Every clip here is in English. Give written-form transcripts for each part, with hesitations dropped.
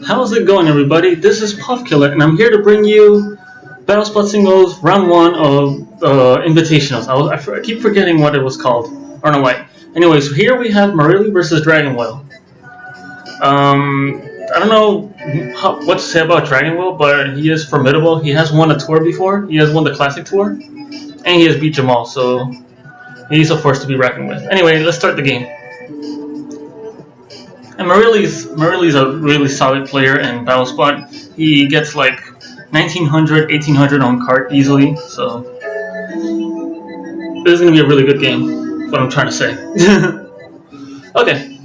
How's it going, everybody? This is Puffkiller, and I'm here to bring you Battlespot Singles Round 1 of Invitationals. I keep forgetting what it was called. I don't know why. Anyway, so here we have Marilli versus Dragonwhale. I don't know what to say about Dragonwhale, but he is formidable. He has won a tour before. He has won the Classic Tour, and he has beat Jamal, so he's a force to be reckoned with. Anyway, let's start the game. And Marilli's a really solid player in Battlespot. He gets like 1900, 1800 on cart easily, so this is going to be a really good game, what I'm trying to say. Okay,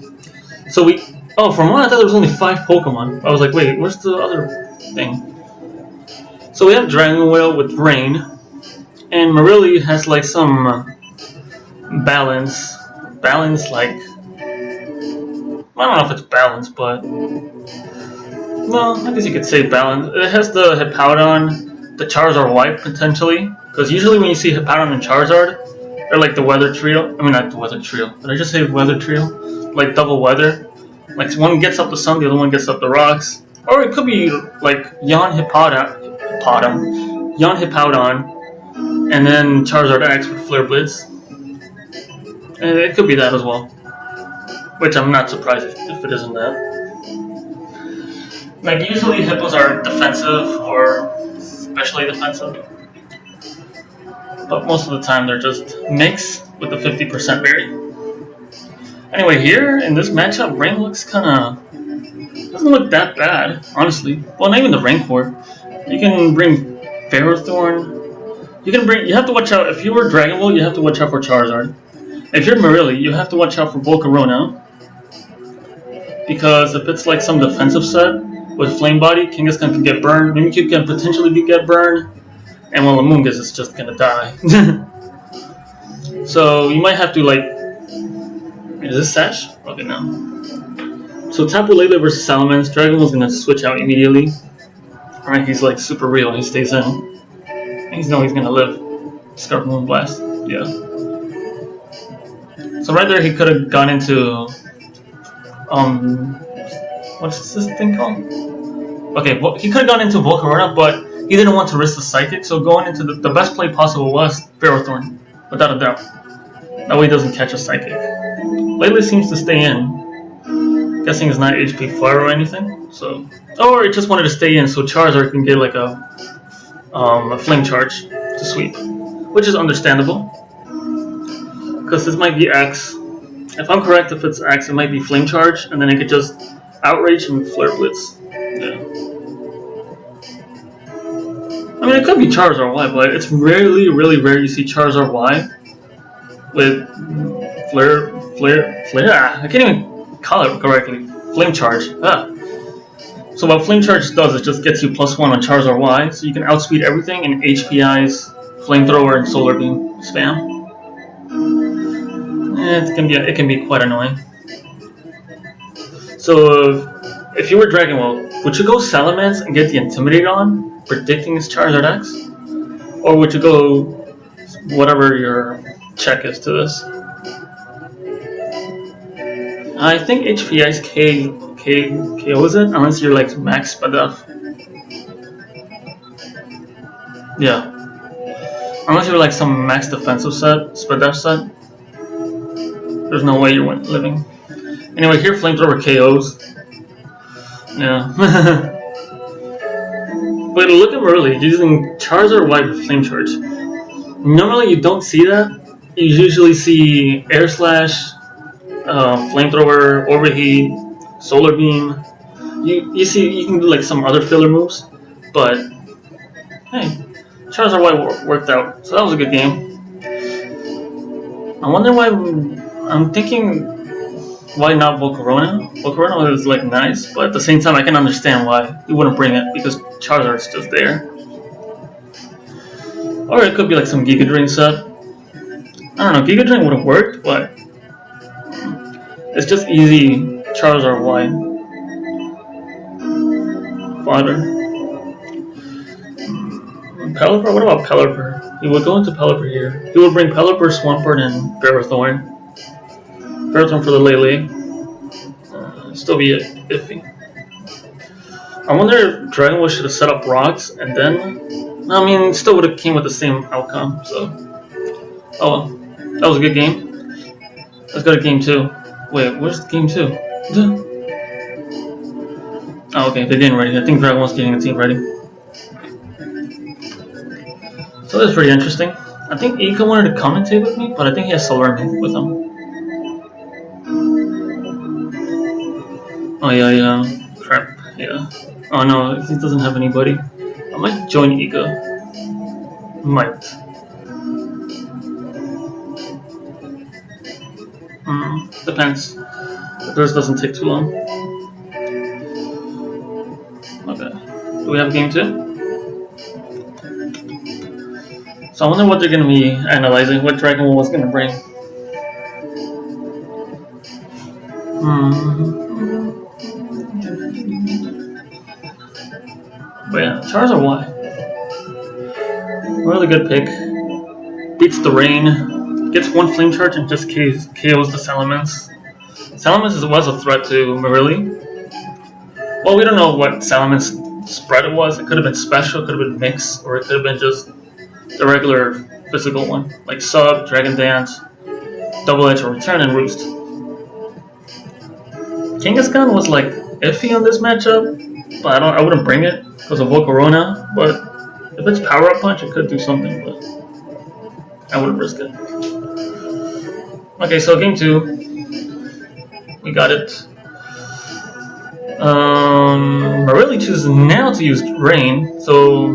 so from one I thought there was only 5 Pokemon. I was like, wait, where's the other thing? So we have Dragonwhale with Rain, and Marilli has like some balance like, I don't know if it's balanced, but well, I guess you could say balanced. It has the Hippowdon, the Charizard wipe potentially, because usually when you see Hippowdon and Charizard, they're like the weather trio. I mean, not the weather trio. Did I just say weather trio? Like double weather. Like one gets up the sun, the other one gets up the rocks. Or it could be like Yon Hippowdon, and then Charizard X with Flare Blitz. And it could be that as well. Which I'm not surprised if it isn't that. Like usually hippos are defensive or especially defensive. But most of the time they're just mix with the 50% berry. Anyway, here in this matchup, Rain looks doesn't look that bad, honestly. Well, not even the Rancor. You can bring Ferrothorn. You have to watch out. If you were Dragonwhale, you have to watch out for Charizard. If you're Marilli, you have to watch out for Volcarona. Because if it's like some defensive set with Flame Body, Kangaskhan can get burned, Mimikyu can potentially get burned, and well, Amoonguss is just gonna die. So you might have to like, is this Sash? Okay, no. So Tapu Lele versus Salamence, Dragonwhale's gonna switch out immediately. Alright, he's like super real, he stays in. And he's gonna live. Scarf Moon Blast, yeah. So right there he could have gone into what's this thing called? Okay, well, he could have gone into Volcarona, but he didn't want to risk the Psychic, so going into the best play possible was Ferrothorn, without a doubt. That way he doesn't catch a Psychic. Lele seems to stay in. Guessing it's not HP Fire or anything, so... Or it just wanted to stay in so Charizard can get like a Flame Charge to sweep. Which is understandable. Because this might be X. If I'm correct, if it's X, it might be Flame Charge, and then it could just Outrage and Flare Blitz. Yeah. I mean, it could be Charizard Y, but it's really rare you see Charizard Y with Flare. I can't even call it correctly. Flame Charge. So what Flame Charge does is just gets you +1 on Charizard Y, so you can outspeed everything in HPI's Flamethrower and Solar Beam spam. It can be quite annoying. So if you were Dragonwhale, would you go Salamence and get the Intimidate on, predicting his Charizard X? Or would you go whatever your check is to this? I think HPI's KOs it, unless you're like max Spadaf. Yeah. Unless you're like some max defensive set, Spadaf set. There's no way you're living. Anyway, here Flamethrower KOs. Yeah. But look at Marilli using Charizard Y with Flame Charge. Normally you don't see that. You usually see Air Slash, Flamethrower, Overheat, Solar Beam. You can do like some other filler moves, but hey, Charizard Y worked out, so that was a good game. I wonder why. I'm thinking, why not Volcarona? Volcarona is like nice, but at the same time I can understand why you wouldn't bring it, because Charizard's just there. Or it could be like some Giga Drain set. I don't know, Giga Drain would have worked, but it's just easy Charizard Y. Fodder. Pelipper? What about Pelipper? He would go into Pelipper here. He would bring Pelipper, Swampert, and Ferrothorn. Ferrothorn for the Lele. Still be iffy. I wonder if Dragonwhale should have set up rocks and then. I mean, still would have came with the same outcome. So, oh well, that was a good game. Let's go to game 2. Wait, where's game 2? Oh, okay, they're getting ready. I think Dragonwhale's getting the team ready. So that's pretty interesting. I think Ika wanted to commentate with me, but I think he has Solarmi with him. Oh yeah. Crap. Yeah. Oh no, he doesn't have anybody. I might join Ika. Might. Depends. If theirs doesn't take too long. Okay. Do we have game 2? So I wonder what they're going to be analyzing, what Dragonwhale was going to bring. But yeah, Charizard Y. Really good pick. Beats the rain, gets 1 flame charge and just KOs the Salamence. Salamence was a threat to Marilli. Well, we don't know what Salamence spread it was. It could have been special, it could have been mix, or it could have been just the regular physical one, like Sub, Dragon Dance, Double Edge or Return, and Roost. Kangaskhan was like iffy on this matchup, but I wouldn't bring it because of Volcarona. But if it's Power Up Punch, it could do something, but I wouldn't risk it. Okay, so game 2, we got it. Marilli chooses now to use Rain, so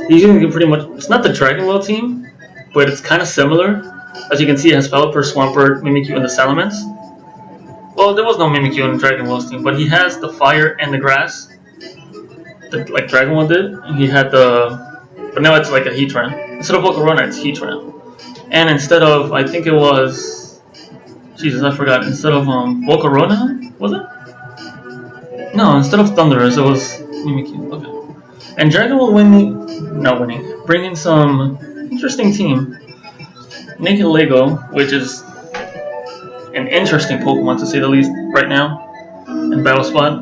he's going to pretty much. It's not the Dragonwhale team, but it's kind of similar. As you can see, it has Pelipper, Swampert, Mimikyu, and the Salamence. Well, there was no Mimikyu in Dragonwhale's team, but he has the Fire and the Grass, like Dragonwhale did. And he had the, but now it's like a Heatran. Instead of Volcarona, it's Heatran. And instead of, I think it was, Jesus, I forgot. Instead of Volcarona, was it? No, instead of Thundurus, it was Mimikyu. Okay. And Dragonwhale bringing some interesting team. Naked Lego, which is an interesting Pokemon to say the least right now in Battle Spot.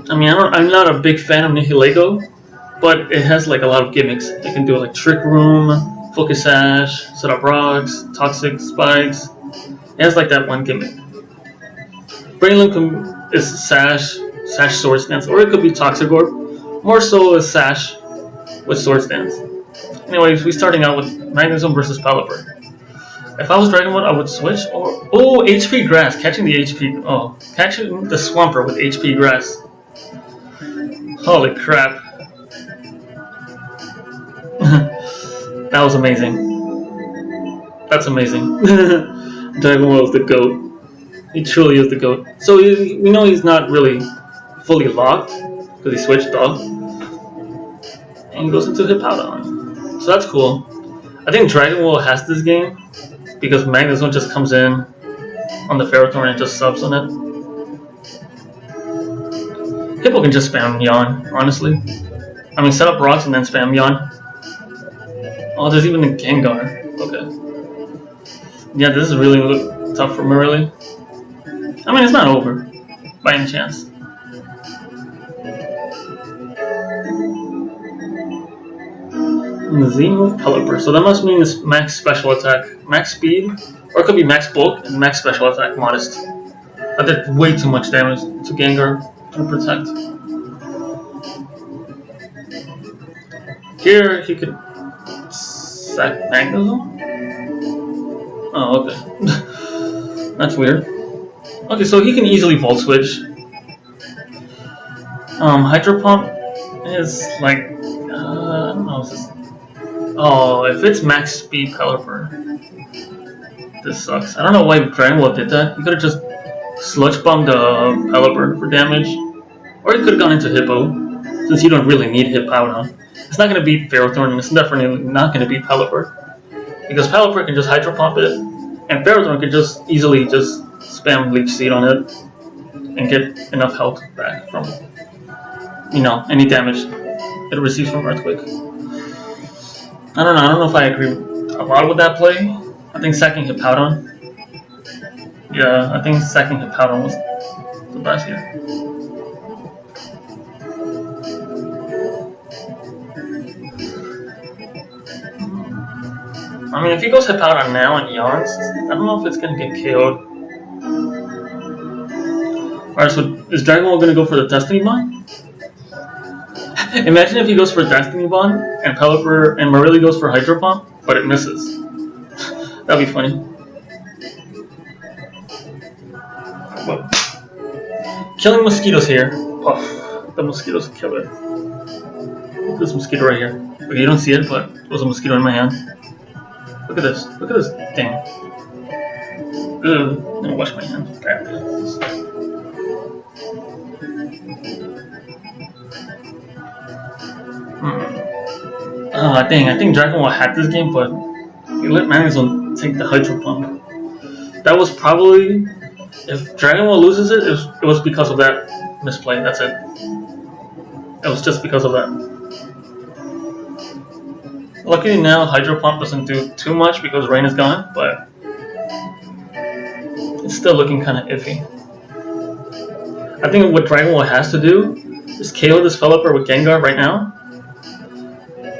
I mean, I'm not a big fan of Naked Lego, but it has like a lot of gimmicks. It can do like Trick Room, Focus Sash, Set Up Rocks, Toxic Spikes. It has like that one gimmick. Brainloom is Sash Sword Stance, or it could be Toxic Orb. More so is Sash with Sword Stance. Anyways, we're starting out with Magnezone versus Pelipper. If I was Dragonwood, I would switch. Or HP Grass, catching the HP. Oh, catching the Swampert with HP Grass. Holy crap! That was amazing. That's amazing. Dragonwood is the GOAT. He truly is the GOAT. So we know he's not really fully locked because he switched off, and he goes into Hippowdon. So that's cool. I think Dragonwhale has this game because Magnezone just comes in on the Ferrothorn and just subs on it. Hippo can just spam Yawn, honestly. I mean, set up rocks and then spam Yawn. Oh, there's even a Gengar. Okay. Yeah, this is really tough for Marilli. I mean, it's not over by any chance. Z-move Pelipper. So that must mean it's max special attack, max speed, or it could be max bulk and max special attack modest. That did way too much damage to Gengar to protect. Here he could sack Magnezone. Oh, okay. That's weird. Okay, so he can easily Volt Switch. Hydro Pump is like, I don't know, oh, if it's max speed Pelipper, this sucks. I don't know why Dragonwhale did that. He could have just Sludge Bombed Pelipper for damage. Or he could have gone into Hippo, since you don't really need Hippowdon. It's not going to beat Ferrothorn, and it's definitely not going to beat Pelipper. Because Pelipper can just Hydro Pump it, and Ferrothorn can just easily just spam Leech Seed on it, and get enough health back from, any damage it receives from Earthquake. I don't know if I agree a lot with that play. I think sacking Hippowdon. Yeah, I think sacking Hippowdon was the best here. I mean, if he goes hip out on now and yawns, I don't know if it's gonna get KO'd. Alright, so is Dragonwhale gonna go for the Destiny Bond? Imagine if he goes for Destiny Bond and Pelipper and Marilli goes for Hydro Pump, but it misses. That'd be funny. But killing mosquitoes here. Oh, the mosquitoes killer. Look at this mosquito right here. Okay, you don't see it, but there was a mosquito in my hand. Look at this. Look at this thing. Ugh. I'm gonna wash my hands. Dang, I think Dragonwhale had this game, but he let Magnezone take the Hydro Pump. That was probably, if Dragonwhale loses it, it was because of that misplay, that's it. It was just because of that. Luckily now, Hydro Pump doesn't do too much because Rain is gone, but it's still looking kind of iffy. I think what Dragonwhale has to do is KO this Pelipper with Gengar right now.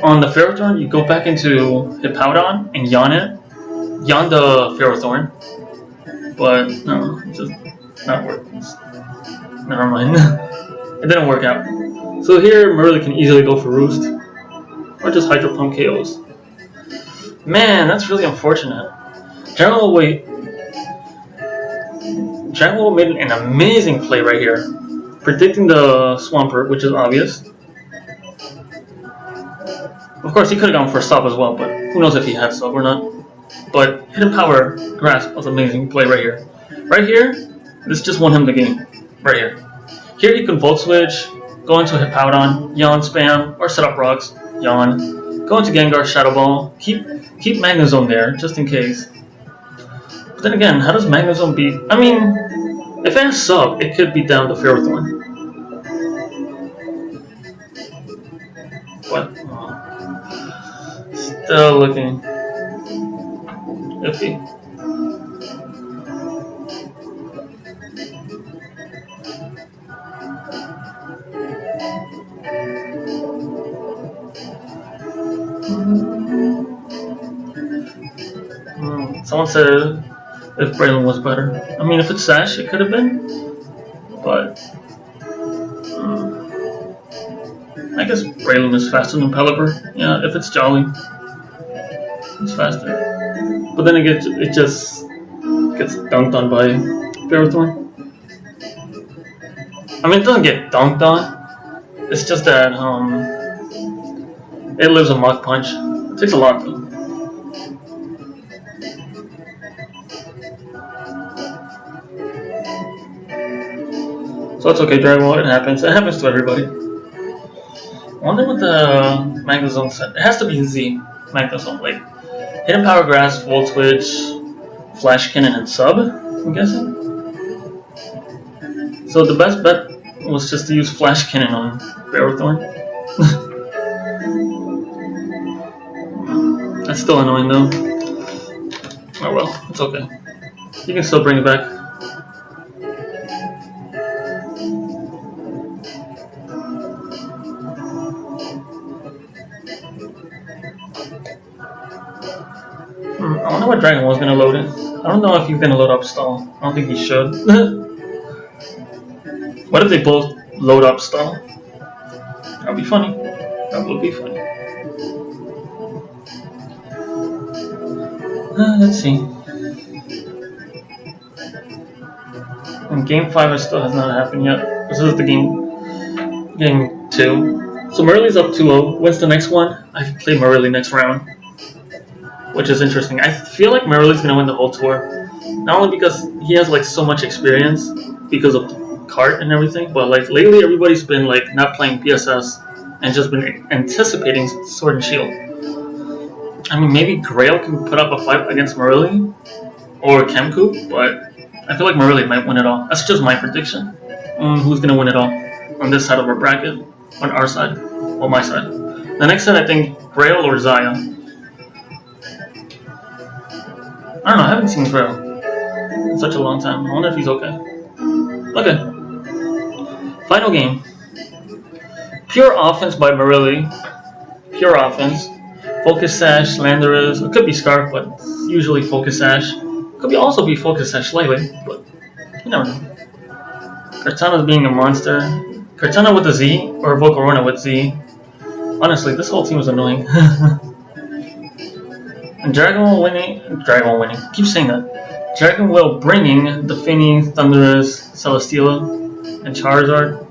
On the Ferrothorn, you go back into Hippowdon and yawn it. Yawn the Ferrothorn. But no, it's just not working. Never mind. It didn't work out. So here, Marilli can easily go for Roost. Or just Hydro Pump KOs. Man, that's really unfortunate. Dragonwhale made an amazing play right here. Predicting the Swampert, which is obvious. Of course, he could have gone for Sub as well, but who knows if he had Sub or not. But Hidden Power Grasp was an amazing play right here. Right here, this just won him the game. Right here. Here he can Volt Switch, go into Hippowdon, yawn spam, or set up rocks, yawn. Go into Gengar, Shadow Ball, keep Magnezone there, just in case. But then again, how does Magnezone beat... I mean, if it has Sub, it could beat down the Ferrothorn. But... still looking iffy. Someone said if Braylon was better. I mean, if it's Sash, it could have been. But I guess Braylon is faster than Pelipper. Yeah, if it's Jolly, it's faster. But then it just gets dunked on by Ferrothorn. I mean, it doesn't get dunked on. It's just that it lives a Mach Punch. It takes a lot though. So it's okay, Dragonwhale, it happens. It happens to everybody. I wonder what the Magnezone set. It has to be Z Magnezone. Like Hidden Power Grass, Volt Switch, Flash Cannon, and Sub, I'm guessing. So the best bet was just to use Flash Cannon on Ferrothorn. That's still annoying though. Oh well, it's okay. You can still bring it back. I wonder what Dragonwhale's gonna load in. I don't know if he's gonna load up Stall. I don't think he should. What if they both load up Stall? That'd be funny. That would be funny. Let's see. And game 5 still has not happened yet. This is the game 2. So Marilli's up 2-0. Wins the next one. I can play Marilli next round, which is interesting. I feel like Marilli's gonna win the whole tour, not only because he has like so much experience because of the cart and everything, but like lately everybody's been like not playing PSS and just been anticipating Sword and Shield. I mean, maybe Grail can put up a fight against Marilli or Chemcoup, but I feel like Marilli might win it all. That's just my prediction. Who's gonna win it all on this side of our bracket, on our side, or my side? The next set, I think Grail or Zaya. I don't know, I haven't seen Grail in such a long time. I wonder if he's okay. Okay. Final game. Pure offense by Marilli. Pure offense. Focus Sash, Landorus. It could be Scarf, but it's usually Focus Sash. Could also be Focus Sash slightly, but you never know. Kartana's being a monster. Kartana with a Z or Volcarona with Z. Honestly, this whole team is annoying. And Dragonwhale winning. Keep saying that. Dragonwhale bringing the Finny, Thundurus, Celesteela, and Charizard.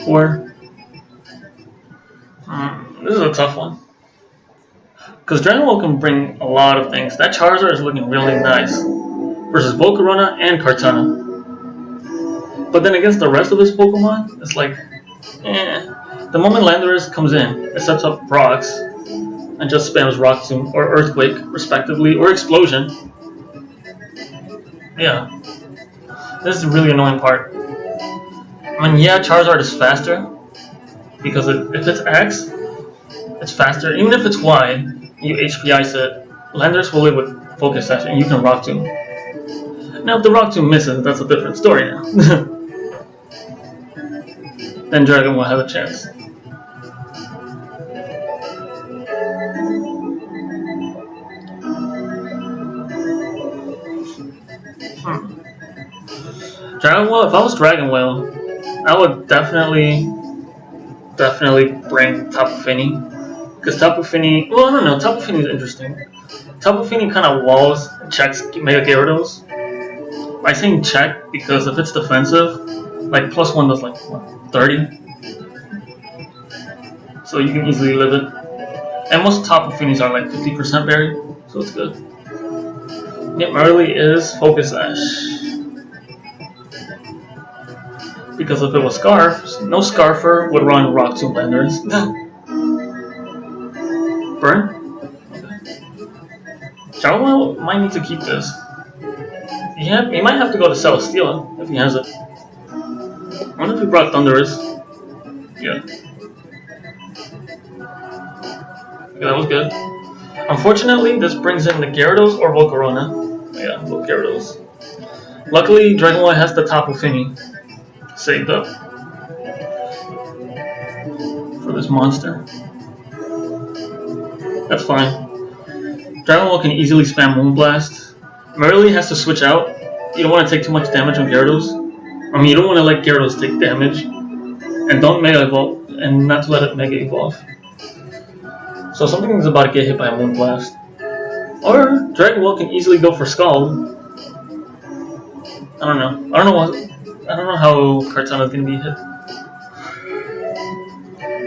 Or this is a tough one. Because Dragonwhale can bring a lot of things. That Charizard is looking really nice. Versus Volcarona and Kartana. But then against the rest of his Pokemon, it's like, The moment Landorus comes in, it sets up rocks and just spams Rock Tomb or Earthquake, respectively, or Explosion. Yeah. This is the really annoying part. I mean, yeah, Charizard is faster, because if it's X, it's faster. Even if it's Y, you HP Ice it, Landorus will live with Focus Sash, and you can Rock Tomb. Now, if the Rock Tomb misses, that's a different story now. Then Dragon will have a chance. Dragonwhale, if I was Dragonwhale, I would definitely bring Tapu Fini. Because Tapu Fini, well, I don't know, Tapu Fini is interesting. Tapu Fini kind of walls and checks Mega Gyarados. By saying check, because if it's defensive, like +1 does like, what, 30? So you can easily live it. And most Tapu Finis are like 50% buried, so it's good. Yep, Marilli is Focus Sash. Because if it was Scarf, no Scarfer would run Rock Tomb Landers. Burn? Okay. Dragonwhale might need to keep this. He might have to go to Celesteela if he has it. I wonder if he brought Thundurus. Yeah. Okay, that was good. Unfortunately, this brings in the Gyarados or Volcarona. Yeah, both Gyarados. Luckily, Dragonwhale has the Tapu Fini saved up for this monster. That's fine. Dragonwhale can easily spam Moonblast. Marilli has to switch out. You don't want to take too much damage on Gyarados. I mean, you don't want to let Gyarados take damage. And don't Mega Evolve, and not to let it Mega Evolve. So something is about to get hit by a Moonblast. Or Dragonwhale can easily go for Scald. I don't know. I don't know how Kartana is gonna be hit.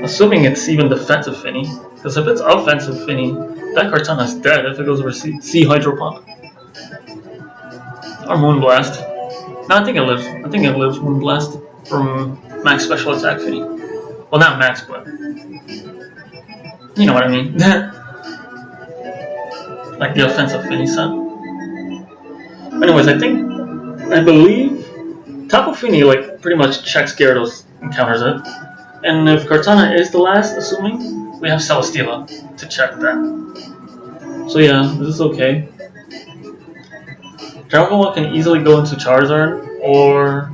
Assuming it's even defensive Finny, because if it's offensive Finny, that Kartana is dead if it goes over Sea Hydro Pump or Moonblast. No, I think it lives. I think it lives Moonblast from Max Special Attack Finny. Well, not Max, but you know what I mean. Like the offensive Finny set. Anyways, I believe Tapu Fini like pretty much checks Gyarados and counters it. And if Kartana is the last, assuming, we have Celesteela to check that. So yeah, this is okay. Dragonwhale can easily go into Charizard, or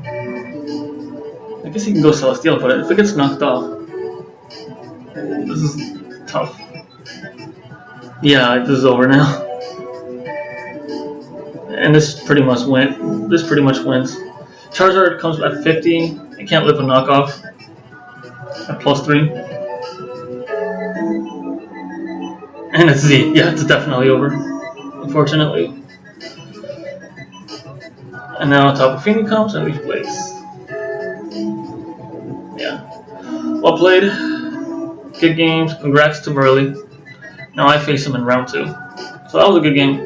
I guess he can go Celesteela, but if it gets knocked off, this is tough. Yeah, this is over now. And this pretty much wins. Charizard comes at 50. It can't live a knockoff at +3. And it's Z. Yeah, it's definitely over. Unfortunately. And now Tapu Fini comes and we plays. Yeah. Well played. Good games. Congrats to Marilli. Now I face him in round 2. So that was a good game.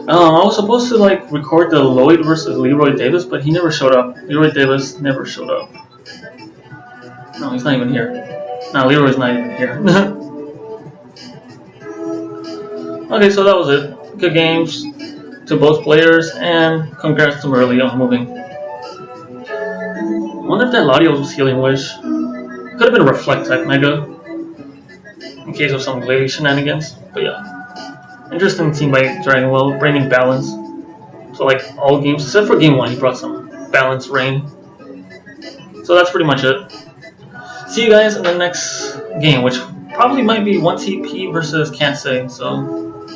I was supposed to like record the Lloyd versus Leroy Davis, but he never showed up. Leroy Davis never showed up. No, he's not even here. No, Leroy's not even here. Okay, so that was it. Good games to both players, and congrats to Marilli on moving. I wonder if that Latios was Healing Wish. Could have been a Reflect type Mega, in case of some Lady shenanigans. But yeah. Interesting team by Dragonwhale, bringing balance. So like all games, except for game 1, he brought some balance rain. So that's pretty much it. See you guys in the next game, which Probably might be 1 TP versus can't say. So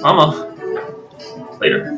I'm off. Later.